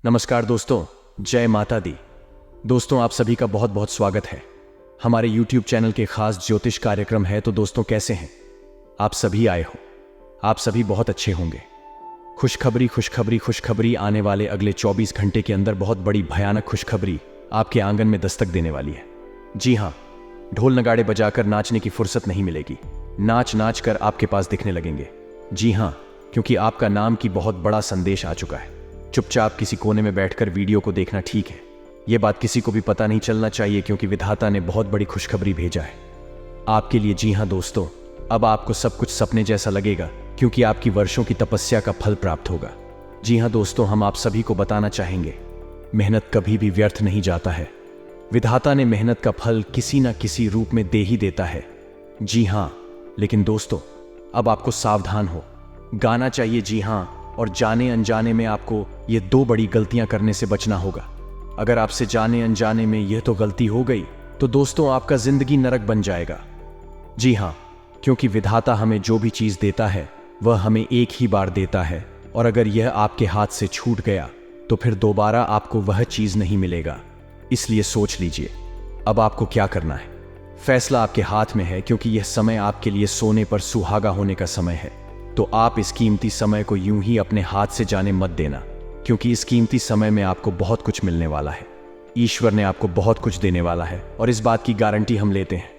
नमस्कार दोस्तों, जय माता दी। दोस्तों, आप सभी का बहुत बहुत स्वागत है। हमारे YouTube चैनल के खास ज्योतिष कार्यक्रम है। तो दोस्तों, कैसे हैं आप सभी? आए हो आप सभी बहुत अच्छे होंगे। खुशखबरी खुशखबरी खुशखबरी, आने वाले अगले 24 घंटे के अंदर बहुत बड़ी भयानक खुशखबरी आपके आंगन में दस्तक देने वाली है। जी हाँ, ढोल नगाड़े बजाकर नाचने की फुर्सत नहीं मिलेगी। नाच नाच कर आपके पास दिखने लगेंगे। जी हाँ, क्योंकि आपका नाम की बहुत बड़ा संदेश आ चुका है। चुपचाप किसी कोने में बैठकर वीडियो को देखना ठीक है। यह बात किसी को भी पता नहीं चलना चाहिए, क्योंकि विधाता ने बहुत बड़ी खुशखबरी भेजा है आपके लिए। जी हाँ दोस्तों, अब आपको सब कुछ सपने जैसा लगेगा, क्योंकि आपकी वर्षों की तपस्या का फल प्राप्त होगा। जी हाँ दोस्तों, हम आप सभी को बताना चाहेंगे, मेहनत कभी भी व्यर्थ नहीं जाता है। विधाता ने मेहनत का फल किसी न किसी रूप में दे ही देता है। जी हाँ, लेकिन दोस्तों, अब आपको सावधान हो गाना चाहिए। जी हाँ, और जाने अनजाने में आपको ये दो बड़ी गलतियां करने से बचना होगा। अगर आपसे जाने अनजाने में यह तो गलती हो गई तो दोस्तों, आपका जिंदगी नरक बन जाएगा। जी हाँ, क्योंकि विधाता हमें जो भी चीज देता है वह हमें एक ही बार देता है, और अगर यह आपके हाथ से छूट गया तो फिर दोबारा आपको वह चीज नहीं मिलेगा। इसलिए सोच लीजिए अब आपको क्या करना है। फैसला आपके हाथ में है, क्योंकि यह समय आपके लिए सोने पर सुहागा होने का समय है। तो आप इस कीमती समय को यूं ही अपने हाथ से जाने मत देना, क्योंकि इस कीमती समय में आपको बहुत कुछ मिलने वाला है। ईश्वर ने आपको बहुत कुछ देने वाला है, और इस बात की गारंटी हम लेते हैं।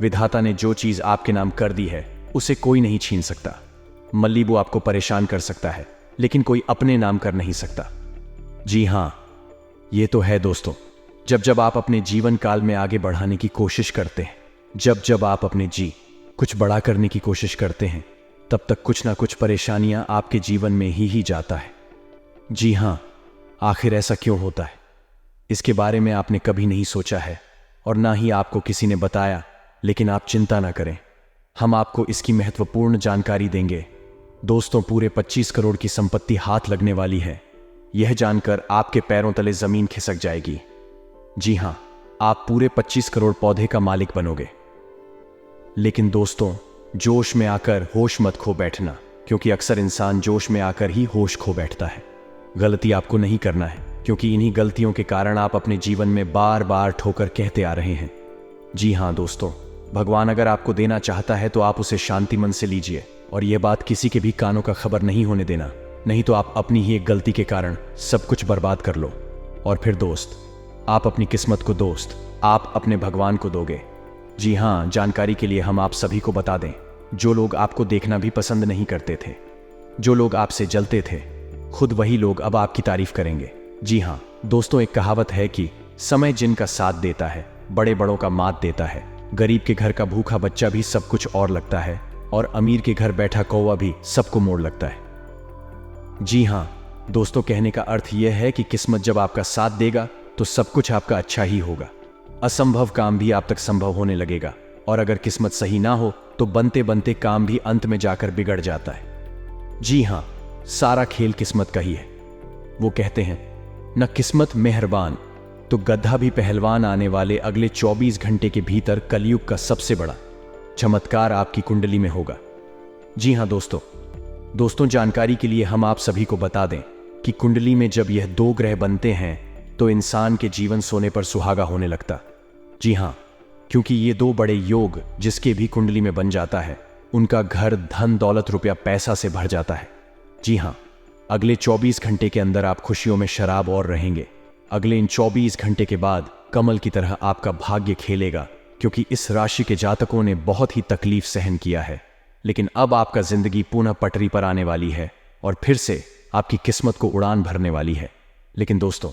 विधाता ने जो चीज आपके नाम कर दी है उसे कोई नहीं छीन सकता। मल्लीबू आपको परेशान कर सकता है, लेकिन कोई अपने नाम कर नहीं सकता। जी हाँ, ये तो है दोस्तों। जब जब आप अपने जीवन काल में आगे बढ़ाने की कोशिश करते हैं, जब जब आप अपने कुछ बड़ा करने की कोशिश करते हैं, तब तक कुछ ना कुछ परेशानियां आपके जीवन में ही जाता है। जी हाँ, आखिर ऐसा क्यों होता है, इसके बारे में आपने कभी नहीं सोचा है, और ना ही आपको किसी ने बताया। लेकिन आप चिंता ना करें, हम आपको इसकी महत्वपूर्ण जानकारी देंगे। दोस्तों, पूरे 25 करोड़ की संपत्ति हाथ लगने वाली है। यह जानकर आपके पैरों तले जमीन खिसक जाएगी। जी हाँ, आप पूरे 25 करोड़ पौधे का मालिक बनोगे। लेकिन दोस्तों, जोश में आकर होश मत खो बैठना, क्योंकि अक्सर इंसान जोश में आकर ही होश खो बैठता है। गलती आपको नहीं करना है, क्योंकि इन्हीं गलतियों के कारण आप अपने जीवन में बार बार ठोकर कहते आ रहे हैं। जी हाँ दोस्तों, भगवान अगर आपको देना चाहता है तो आप उसे शांति मन से लीजिए, और यह बात किसी के भी कानों का खबर नहीं होने देना। नहीं तो आप अपनी ही एक गलती के कारण सब कुछ बर्बाद कर लो, और फिर दोस्त, आप अपनी किस्मत को आप अपने भगवान को दोगे। जी हाँ, जानकारी के लिए हम आप सभी को बता दें, जो लोग आपको देखना भी पसंद नहीं करते थे, जो लोग आपसे जलते थे, खुद वही लोग अब आपकी तारीफ करेंगे। जी हाँ दोस्तों, एक कहावत है कि समय जिनका साथ देता है बड़े बड़ों का मात देता है। गरीब के घर का भूखा बच्चा भी सब कुछ और लगता है, और अमीर के घर बैठा कौवा भी सबको मोड़ लगता है। जी हाँ दोस्तों, कहने का अर्थ यह है कि किस्मत जब आपका साथ देगा तो सब कुछ आपका अच्छा ही होगा। असंभव काम भी आप तक संभव होने लगेगा, और अगर किस्मत सही ना हो तो बनते बनते काम भी अंत में जाकर बिगड़ जाता है। जी हाँ, सारा खेल किस्मत का ही है। वो कहते हैं, न किस्मत मेहरबान तो गधा भी पहलवान। आने वाले अगले 24 घंटे के भीतर कलयुग का सबसे बड़ा चमत्कार आपकी कुंडली में होगा। जी हाँ दोस्तों, जानकारी के लिए हम आप सभी को बता दें कि कुंडली में जब यह दो ग्रह बनते हैं तो इंसान के जीवन सोने पर सुहागा होने लगता। जी हाँ, क्योंकि ये दो बड़े योग जिसके भी कुंडली में बन जाता है, उनका घर धन दौलत रुपया पैसा से भर जाता है। जी हाँ, अगले 24 घंटे के अंदर आप खुशियों में शराब और रहेंगे। अगले इन 24 घंटे के बाद कमल की तरह आपका भाग्य खेलेगा, क्योंकि इस राशि के जातकों ने बहुत ही तकलीफ सहन किया है। लेकिन अब आपका जिंदगी पुनः पटरी पर आने वाली है, और फिर से आपकी किस्मत को उड़ान भरने वाली है। लेकिन दोस्तों,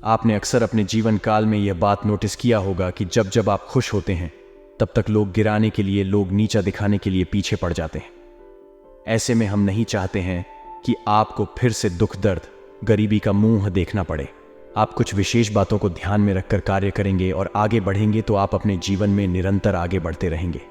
आपने अक्सर अपने जीवन काल में यह बात नोटिस किया होगा कि जब जब आप खुश होते हैं तब तक लोग गिराने के लिए, लोग नीचा दिखाने के लिए पीछे पड़ जाते हैं। ऐसे में हम नहीं चाहते हैं कि आपको फिर से दुख दर्द गरीबी का मुंह देखना पड़े। आप कुछ विशेष बातों को ध्यान में रखकर कार्य करेंगे और आगे बढ़ेंगे तो आप अपने जीवन में निरंतर आगे बढ़ते रहेंगे।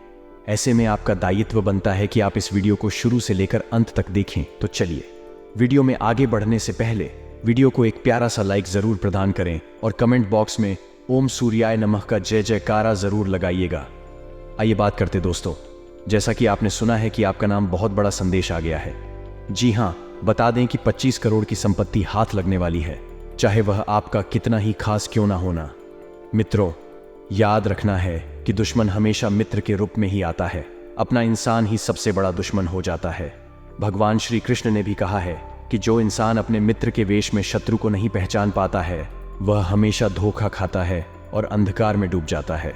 ऐसे में आपका दायित्व बनता है कि आप इस वीडियो को शुरू से लेकर अंत तक देखें। तो चलिए, वीडियो में आगे बढ़ने से पहले वीडियो को एक प्यारा सा लाइक जरूर प्रदान करें, और कमेंट बॉक्स में ओम सूर्याय नमः का जय जयकारा जरूर लगाइएगा। आइए बात करते दोस्तों, जैसा कि आपने सुना है कि आपका नाम बहुत बड़ा संदेश आ गया है। जी हाँ, बता दें कि 25 करोड़ की संपत्ति हाथ लगने वाली है। चाहे वह आपका कितना ही खास क्यों ना होना। मित्रों, याद रखना है कि दुश्मन हमेशा मित्र के रूप में ही आता है। अपना इंसान ही सबसे बड़ा दुश्मन हो जाता है। भगवान श्री कृष्ण ने भी कहा है कि जो इंसान अपने मित्र के वेश में शत्रु को नहीं पहचान पाता है, वह हमेशा धोखा खाता है और अंधकार में डूब जाता है।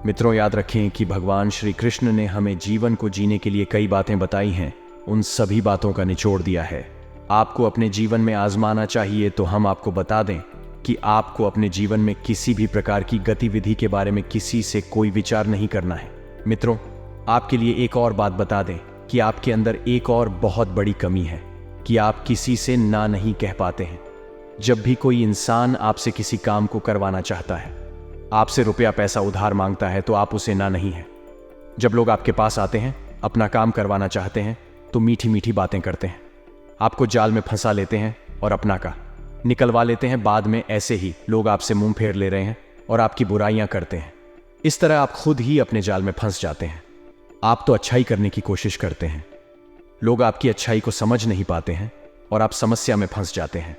मित्रों, याद रखें कि भगवान श्री कृष्ण ने हमें जीवन को जीने के लिए कई बातें बताई हैं। उन सभी बातों का निचोड़ दिया है। आपको अपने जीवन में आजमाना चाहिए तो हम आपको बता दें कि आपको अपने जीवन में किसी भी प्रकार की गतिविधि के बारे में किसी से कोई विचार नहीं करना है। मित्रों, आपके लिए एक और बात बता दें कि आपके अंदर एक और बहुत बड़ी कमी है कि आप किसी से ना नहीं कह पाते हैं। जब भी कोई इंसान आपसे किसी काम को करवाना चाहता है, आपसे रुपया पैसा उधार मांगता है, तो आप उसे ना नहीं है। जब लोग आपके पास आते हैं, अपना काम करवाना चाहते हैं, तो मीठी मीठी बातें करते हैं, आपको जाल में फंसा लेते हैं और अपना का निकलवा लेते हैं। बाद में ऐसे ही लोग आपसे मुंह फेर ले रहे हैं और आपकी बुराइयां करते हैं। इस तरह आप खुद ही अपने जाल में फंस जाते हैं। आप तो अच्छाई करने की कोशिश करते हैं, लोग आपकी अच्छाई को समझ नहीं पाते हैं और आप समस्या में फंस जाते हैं।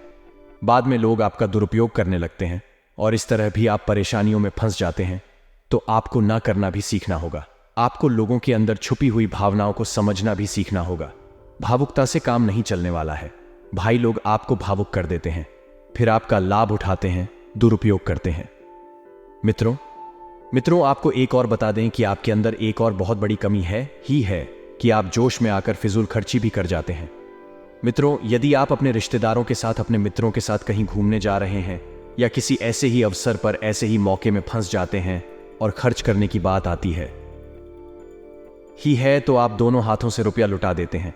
बाद में लोग आपका दुरुपयोग करने लगते हैं और इस तरह भी आप परेशानियों में फंस जाते हैं। तो आपको ना करना भी सीखना होगा। आपको लोगों के अंदर छुपी हुई भावनाओं को समझना भी सीखना होगा। भावुकता से काम नहीं चलने वाला है भाई। लोग आपको भावुक कर देते हैं, फिर आपका लाभ उठाते हैं, दुरुपयोग करते हैं। मित्रों, आपको एक और बता दें कि आपके अंदर एक और बहुत बड़ी कमी है कि आप जोश में आकर फिजूल खर्ची भी कर जाते हैं। मित्रों, यदि आप अपने रिश्तेदारों के साथ, अपने मित्रों के साथ कहीं घूमने जा रहे हैं या किसी ऐसे ही अवसर पर, ऐसे ही मौके में फंस जाते हैं और खर्च करने की बात आती है तो आप दोनों हाथों से रुपया लुटा देते हैं।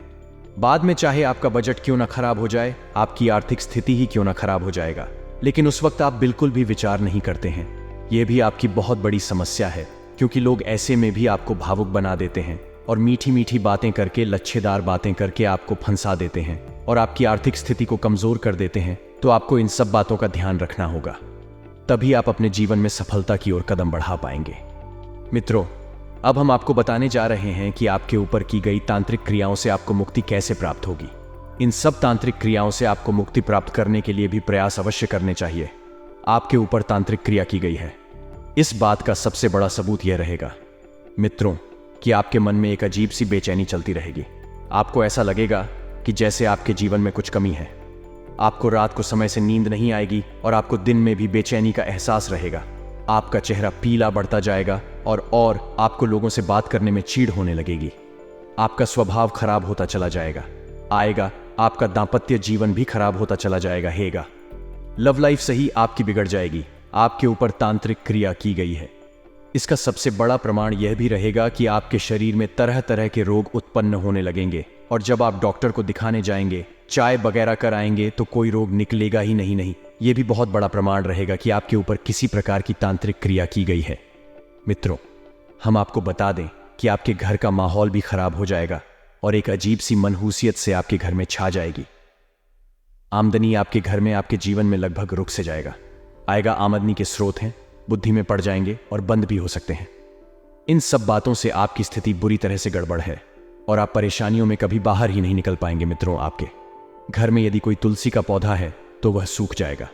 बाद में चाहे आपका बजट क्यों ना खराब हो जाए, आपकी आर्थिक स्थिति ही क्यों ना खराब हो जाएगा, लेकिन उस वक्त आप बिल्कुल भी विचार नहीं करते हैं। यह भी आपकी बहुत बड़ी समस्या है, क्योंकि लोग ऐसे में भी आपको भावुक बना देते हैं और मीठी मीठी बातें करके, लच्छेदार बातें करके आपको फंसा देते हैं और आपकी आर्थिक स्थिति को कमजोर कर देते हैं। तो आपको इन सब बातों का ध्यान रखना होगा, तभी आप अपने जीवन में सफलता की ओर कदम बढ़ा पाएंगे। मित्रों, अब हम आपको बताने जा रहे हैं कि आपके ऊपर की गई तांत्रिक क्रियाओं से आपको मुक्ति कैसे प्राप्त होगी। इन सब तांत्रिक क्रियाओं से आपको मुक्ति प्राप्त करने के लिए भी प्रयास अवश्य करने चाहिए। आपके ऊपर तांत्रिक क्रिया की गई है, इस बात का सबसे बड़ा सबूत यह रहेगा मित्रों कि आपके मन में एक अजीब सी बेचैनी चलती रहेगी। आपको ऐसा लगेगा कि जैसे आपके जीवन में कुछ कमी है। आपको रात को समय से नींद नहीं आएगी और आपको दिन में भी बेचैनी का एहसास रहेगा। आपका चेहरा पीला बढ़ता जाएगा और आपको लोगों से बात करने में चीड़ होने लगेगी। आपका स्वभाव खराब होता चला जाएगा। आपका दांपत्य जीवन भी खराब होता चला जाएगा। लव लाइफ सही आपकी बिगड़ जाएगी। आपके ऊपर तांत्रिक क्रिया की गई है। इसका सबसे बड़ा प्रमाण यह भी रहेगा कि आपके शरीर में तरह तरह के रोग उत्पन्न होने लगेंगे और जब आप डॉक्टर को दिखाने जाएंगे, चाय वगैरह कराएंगे, तो कोई रोग निकलेगा ही नहीं। यह भी बहुत बड़ा प्रमाण रहेगा कि आपके ऊपर किसी प्रकार की तांत्रिक क्रिया की गई है। मित्रों, हम आपको बता दें कि आपके घर का माहौल भी खराब हो जाएगा और एक अजीब सी मनहूसियत से आपके घर में छा जाएगी। आमदनी आपके घर में, आपके जीवन में लगभग रुक से जाएगा। आमदनी के स्रोत हैं, बुद्धि में पड़ जाएंगे और बंद भी हो सकते हैं। इन सब बातों से आपकी स्थिति बुरी तरह से गड़बड़ है और आप परेशानियों में कभी बाहर ही नहीं निकल पाएंगे। मित्रों, आपके घर में यदि कोई तुलसी का पौधा है तो वह सूख जाएगा,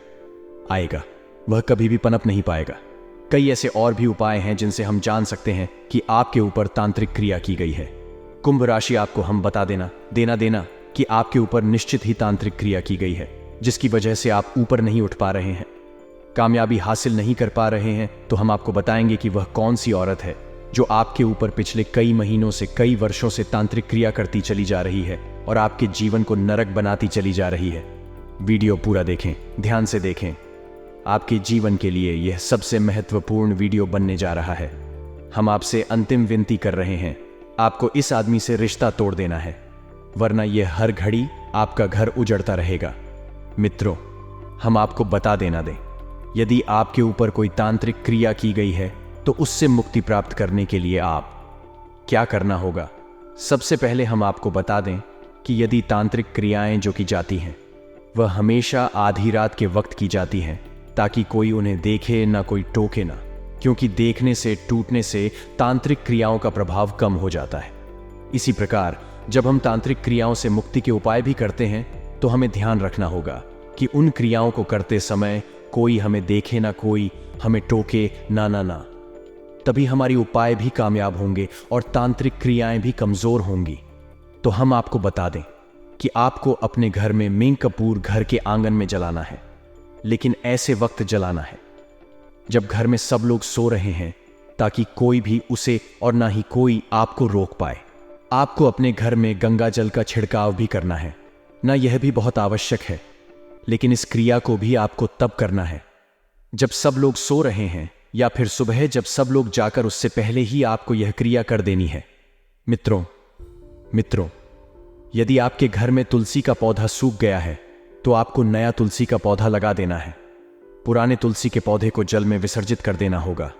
वह कभी भी पनप नहीं पाएगा। कई ऐसे और भी उपाय हैं जिनसे हम जान सकते हैं कि आपके ऊपर तांत्रिक क्रिया की गई है। कुंभ राशि, आपको हम बता देना कि आपके ऊपर निश्चित ही तांत्रिक क्रिया की गई है, जिसकी वजह से आप ऊपर नहीं उठ पा रहे हैं, कामयाबी हासिल नहीं कर पा रहे हैं। तो हम आपको बताएंगे कि वह कौन सी औरत है जो आपके ऊपर पिछले कई महीनों से, कई वर्षों से तांत्रिक क्रिया करती चली जा रही है और आपके जीवन को नरक बनाती चली जा रही है। वीडियो पूरा देखें, ध्यान से देखें। आपके जीवन के लिए यह सबसे महत्वपूर्ण वीडियो बनने जा रहा है। हम आपसे अंतिम विनती कर रहे हैं, आपको इस आदमी से रिश्ता तोड़ देना है, वरना यह हर घड़ी आपका घर उजड़ता रहेगा। मित्रों, हम आपको बता दें, यदि आपके ऊपर कोई तांत्रिक क्रिया की गई है तो उससे मुक्ति प्राप्त करने के लिए आप क्या करना होगा। सबसे पहले हम आपको बता दें कि यदि तांत्रिक क्रियाएं जो की जाती हैं वह हमेशा आधी रात के वक्त की जाती हैं, ताकि कोई उन्हें देखे ना, कोई टोके ना, क्योंकि देखने से, टूटने से तांत्रिक क्रियाओं का प्रभाव कम हो जाता है। इसी प्रकार जब हम तांत्रिक क्रियाओं से मुक्ति के उपाय भी करते हैं तो हमें ध्यान रखना होगा कि उन क्रियाओं को करते समय कोई हमें देखे ना, कोई हमें टोके ना ना ना। तभी हमारी उपाय भी कामयाब होंगे और तांत्रिक क्रियाएं भी कमजोर होंगी। तो हम आपको बता दें कि आपको अपने घर में मींग कपूर घर के आंगन में जलाना है, लेकिन ऐसे वक्त जलाना है जब घर में सब लोग सो रहे हैं, ताकि कोई भी उसे और ना ही कोई आपको रोक पाए। आपको अपने घर में गंगा जल का छिड़काव भी करना है ना, यह भी बहुत आवश्यक है, लेकिन इस क्रिया को भी आपको तब करना है जब सब लोग सो रहे हैं, या फिर सुबह जब सब लोग जाकर उससे पहले ही आपको यह क्रिया कर देनी है। मित्रों, यदि आपके घर में तुलसी का पौधा सूख गया है तो आपको नया तुलसी का पौधा लगा देना है। पुराने तुलसी के पौधे को जल में विसर्जित कर देना होगा।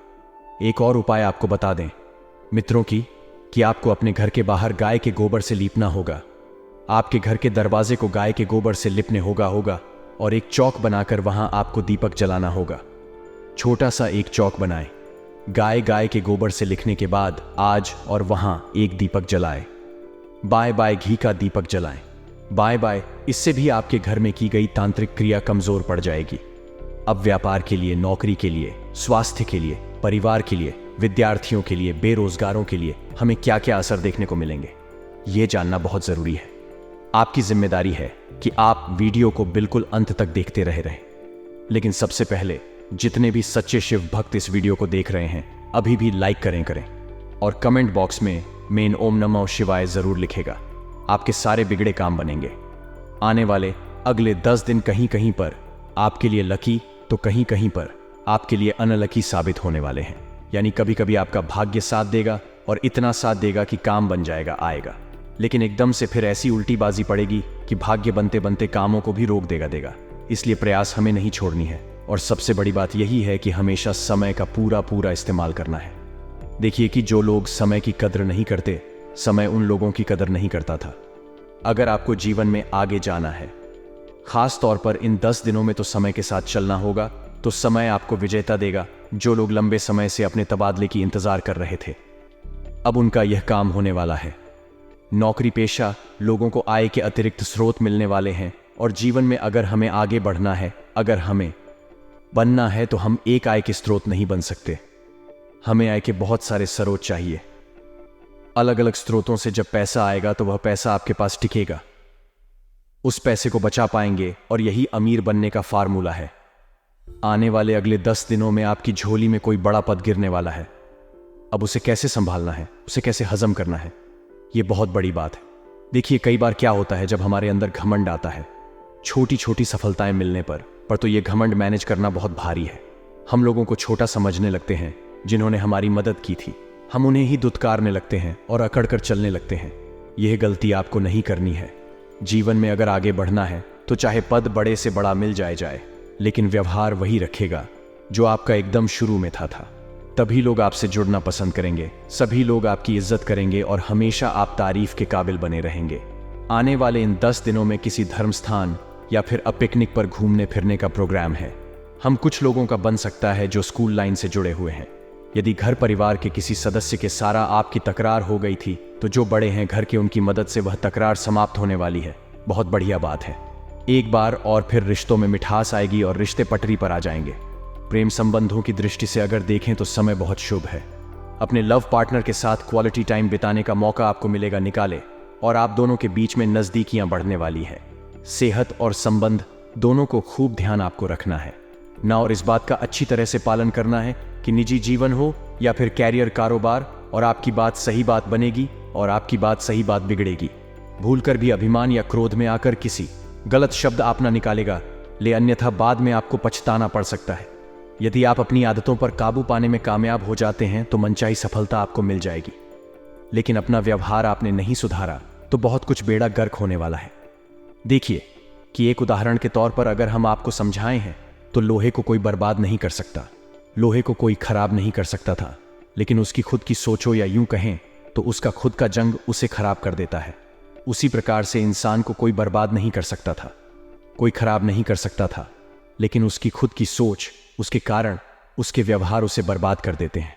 एक और उपाय आपको बता दें मित्रों कि आपको अपने घर के बाहर गाय के गोबर से लीपना होगा। आपके घर के दरवाजे को गाय के गोबर से लिपने होगा और एक चौक बनाकर वहां आपको दीपक जलाना होगा। छोटा सा एक चौक बनाएं। गाय के गोबर से लिखने के बाद आज और वहां एक दीपक जलाएं। बाय बाय घी का दीपक जलाएं। बाय बाय, इससे भी आपके घर में की गई तांत्रिक क्रिया कमजोर पड़ जाएगी। अब व्यापार के लिए, नौकरी के लिए, स्वास्थ्य के लिए, परिवार के लिए, विद्यार्थियों के लिए, बेरोजगारों के लिए हमें क्या क्या असर देखने को मिलेंगे, यह जानना बहुत जरूरी है। आपकी जिम्मेदारी है कि आप वीडियो को बिल्कुल अंत तक देखते रहे। लेकिन सबसे पहले जितने भी सच्चे शिव भक्त इस वीडियो को देख रहे हैं, अभी भी लाइक करें और कमेंट बॉक्स में मेन ओम नमः शिवाय जरूर लिखेगा। आपके सारे बिगड़े काम बनेंगे। आने वाले अगले 10 दिन कहीं कहीं पर आपके लिए लकी तो कहीं कहीं पर आपके लिए अनलकी साबित होने वाले हैं। यानी कभी कभी आपका भाग्य साथ देगा और इतना साथ देगा कि काम बन जाएगा, आएगा, लेकिन एकदम से फिर ऐसी उल्टी बाजी पड़ेगी कि भाग्य बनते बनते कामों को भी रोक देगा। इसलिए प्रयास हमें नहीं छोड़नी है, और सबसे बड़ी बात यही है कि हमेशा समय का पूरा इस्तेमाल करना है। देखिए कि जो लोग समय की कद्र नहीं करते, समय उन लोगों की कदर नहीं करता था। अगर आपको जीवन में आगे जाना है, खास तौर पर इन 10 दिनों में तो समय के साथ चलना होगा, तो समय आपको विजेता देगा। जो लोग लंबे समय से अपने तबादले की इंतजार कर रहे थे, अब उनका यह काम होने वाला है। नौकरी पेशा लोगों को आय के अतिरिक्त स्रोत मिलने वाले हैं, और जीवन में अगर हमें आगे बढ़ना है, अगर हमें बनना है, तो हम एक आय के स्रोत नहीं बन सकते। हमें आय के बहुत सारे स्रोत चाहिए। अलग अलग स्रोतों से जब पैसा आएगा तो वह पैसा आपके पास टिकेगा, उस पैसे को बचा पाएंगे, और यही अमीर बनने का फार्मूला है। आने वाले अगले 10 दिनों में आपकी झोली में कोई बड़ा पद गिरने वाला है। अब उसे कैसे संभालना है, उसे कैसे हजम करना है, यह बहुत बड़ी बात है। देखिए कई बार क्या होता है, जब हमारे अंदर घमंड आता है छोटी छोटी सफलताएं मिलने पर तो यह घमंड मैनेज करना बहुत भारी है। हम लोगों को छोटा समझने लगते हैं जिन्होंने हमारी मदद की थी। हम उन्हें ही दुत्कारने लगते हैं और अकड़ कर चलने लगते हैं। यह गलती आपको नहीं करनी है। जीवन में अगर आगे बढ़ना है तो चाहे पद बड़े से बड़ा मिल जाए, लेकिन व्यवहार वही रखेगा जो आपका एकदम शुरू में था। तभी लोग आपसे जुड़ना पसंद करेंगे, सभी लोग आपकी इज्जत करेंगे, और हमेशा आप तारीफ के काबिल बने रहेंगे। आने वाले इन 10 दिनों में किसी धर्म स्थान या फिर पिकनिक पर घूमने फिरने का प्रोग्राम है। हम कुछ लोगों का बन सकता है जो स्कूल लाइन से जुड़े हुए हैं। यदि घर परिवार के किसी सदस्य के सारा आपकी तकरार हो गई थी, तो जो बड़े हैं घर के, उनकी मदद से वह तकरार समाप्त होने वाली है। बहुत बढ़िया बात है। एक बार और फिर रिश्तों में मिठास आएगी और रिश्ते पटरी पर आ जाएंगे। प्रेम संबंधों की दृष्टि से अगर देखें तो समय बहुत शुभ है। अपने लव पार्टनर के साथ क्वालिटी टाइम बिताने का मौका आपको मिलेगा, निकाले, और आप दोनों के बीच में नजदीकियां बढ़ने वाली है। सेहत और संबंध दोनों को खूब ध्यान आपको रखना है ना, और इस बात का अच्छी तरह से पालन करना है कि निजी जीवन हो या फिर कैरियर, कारोबार, और आपकी बात सही बात बनेगी और आपकी बात सही बात बिगड़ेगी। भूलकर भी अभिमान या क्रोध में आकर किसी गलत शब्द आप ना निकालेगा, ले अन्यथा बाद में आपको पछताना पड़ सकता है। यदि आप अपनी आदतों पर काबू पाने में कामयाब हो जाते हैं तो मनचाही सफलता आपको मिल जाएगी। लेकिन अपना व्यवहार आपने नहीं सुधारा तो बहुत कुछ बेड़ा गर्क होने वाला है। देखिए कि एक उदाहरण के तौर पर अगर हम आपको समझाएं हैं तो लोहे को कोई बर्बाद नहीं कर सकता, लोहे को कोई खराब नहीं कर सकता था, लेकिन उसकी खुद की सोचो या यूं कहें तो उसका खुद का जंग उसे खराब कर देता है। उसी प्रकार से इंसान को कोई बर्बाद नहीं कर सकता था, कोई खराब नहीं कर सकता था, लेकिन उसकी खुद की सोच, उसके कारण, उसके व्यवहार उसे बर्बाद कर देते हैं।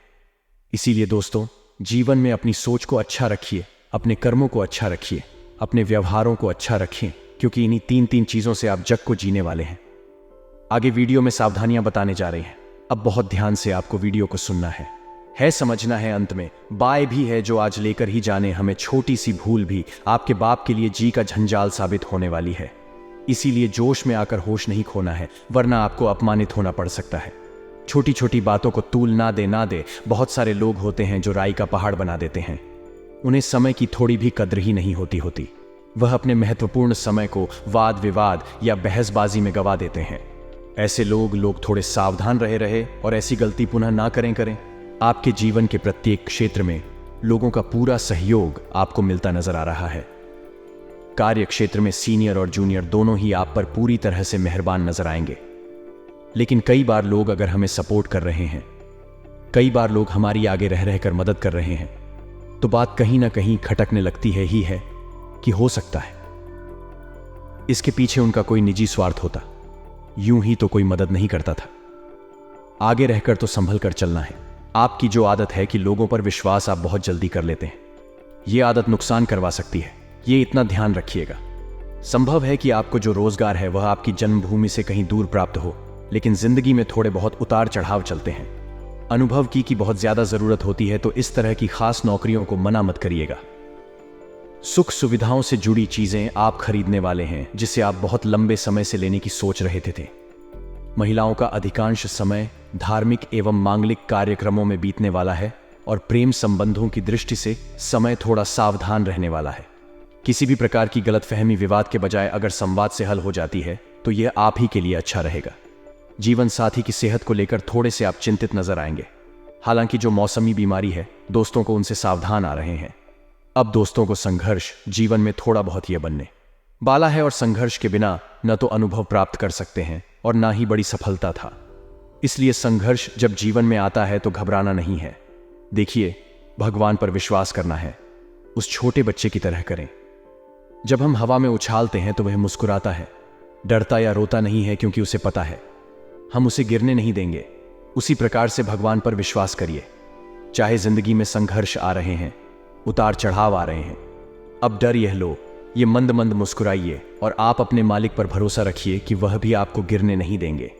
इसीलिए दोस्तों, जीवन में अपनी सोच को अच्छा रखिए, अपने कर्मों को अच्छा रखिए, अपने व्यवहारों को अच्छा रखें, क्योंकि इन्हीं तीन तीन चीजों से आप जग को जीने वाले हैं। आगे वीडियो में सावधानियां बताने जा रहे हैं। अब बहुत ध्यान से आपको वीडियो को सुनना है समझना है। अंत में बाय भी है जो आज लेकर ही जाने हमें। छोटी सी भूल भी आपके बाप के लिए जी का झंझाल साबित होने वाली है। इसीलिए जोश में आकर होश नहीं खोना है, वरना आपको अपमानित होना पड़ सकता है। छोटी छोटी बातों को तूल ना दे। बहुत सारे लोग होते हैं जो राई का पहाड़ बना देते हैं। उन्हें समय की थोड़ी भी कद्र ही नहीं होती। वह अपने महत्वपूर्ण समय को वाद विवाद या बहसबाजी में गवा देते हैं। ऐसे लोग थोड़े सावधान रहे और ऐसी गलती पुनः ना करें। आपके जीवन के प्रत्येक क्षेत्र में लोगों का पूरा सहयोग आपको मिलता नजर आ रहा है। कार्य क्षेत्र में सीनियर और जूनियर दोनों ही आप पर पूरी तरह से मेहरबान नजर आएंगे। लेकिन कई बार लोग अगर हमें सपोर्ट कर रहे हैं, कई बार लोग हमारी आगे रहकर मदद कर रहे हैं, तो बात कहीं ना कहीं खटकने लगती है कि हो सकता है इसके पीछे उनका कोई निजी स्वार्थ होता। यूं ही तो कोई मदद नहीं करता था। आगे रहकर तो संभल कर चलना है। आपकी जो आदत है कि लोगों पर विश्वास आप बहुत जल्दी कर लेते हैं, यह आदत नुकसान करवा सकती है। ये इतना ध्यान रखिएगा। संभव है कि आपको जो रोजगार है वह आपकी जन्मभूमि से कहीं दूर प्राप्त हो, लेकिन जिंदगी में थोड़े बहुत उतार चढ़ाव चलते हैं। अनुभव की बहुत ज्यादा जरूरत होती है, तो इस तरह की खास नौकरियों को मना मत करिएगा। सुख सुविधाओं से जुड़ी चीजें आप खरीदने वाले हैं, जिसे आप बहुत लंबे समय से लेने की सोच रहे थे। महिलाओं का अधिकांश समय धार्मिक एवं मांगलिक कार्यक्रमों में बीतने वाला है और प्रेम संबंधों की दृष्टि से समय थोड़ा सावधान रहने वाला है। किसी भी प्रकार की गलतफहमी विवाद के बजाय अगर संवाद से हल हो जाती है तो यह आप ही के लिए अच्छा रहेगा। जीवन साथी की सेहत को लेकर थोड़े से आप चिंतित नजर आएंगे। हालांकि जो मौसमी बीमारी है, दोस्तों को उनसे सावधान आ रहे हैं। अब दोस्तों को संघर्ष जीवन में थोड़ा बहुत यह बनने वाला है, और संघर्ष के बिना न तो अनुभव प्राप्त कर सकते हैं और ना ही बड़ी सफलता था। इसलिए संघर्ष जब जीवन में आता है तो घबराना नहीं है। देखिए, भगवान पर विश्वास करना है। उस छोटे बच्चे की तरह करें। जब हम हवा में उछालते हैं तो वह मुस्कुराता है, डरता या रोता नहीं है, क्योंकि उसे पता है हम उसे गिरने नहीं देंगे। उसी प्रकार से भगवान पर विश्वास करिए। चाहे जिंदगी में संघर्ष आ रहे हैं, उतार चढ़ाव आ रहे हैं, अब डर यह लो, ये मंद मंद मुस्कुराइए और आप अपने मालिक पर भरोसा रखिए कि वह भी आपको गिरने नहीं देंगे।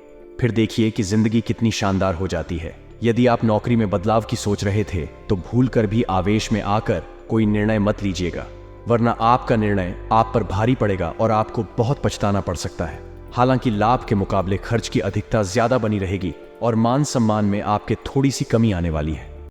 फिर देखिए कि जिंदगी कितनी शानदार हो जाती है। यदि आप नौकरी में बदलाव की सोच रहे थे तो भूल कर भी आवेश में आकर कोई निर्णय मत लीजिएगा, वरना आपका निर्णय आप पर भारी पड़ेगा और आपको बहुत पछताना पड़ सकता है। हालांकि लाभ के मुकाबले खर्च की अधिकता ज्यादा बनी रहेगी और मान सम्मान में आपके थोड़ी सी कमी आने वाली है।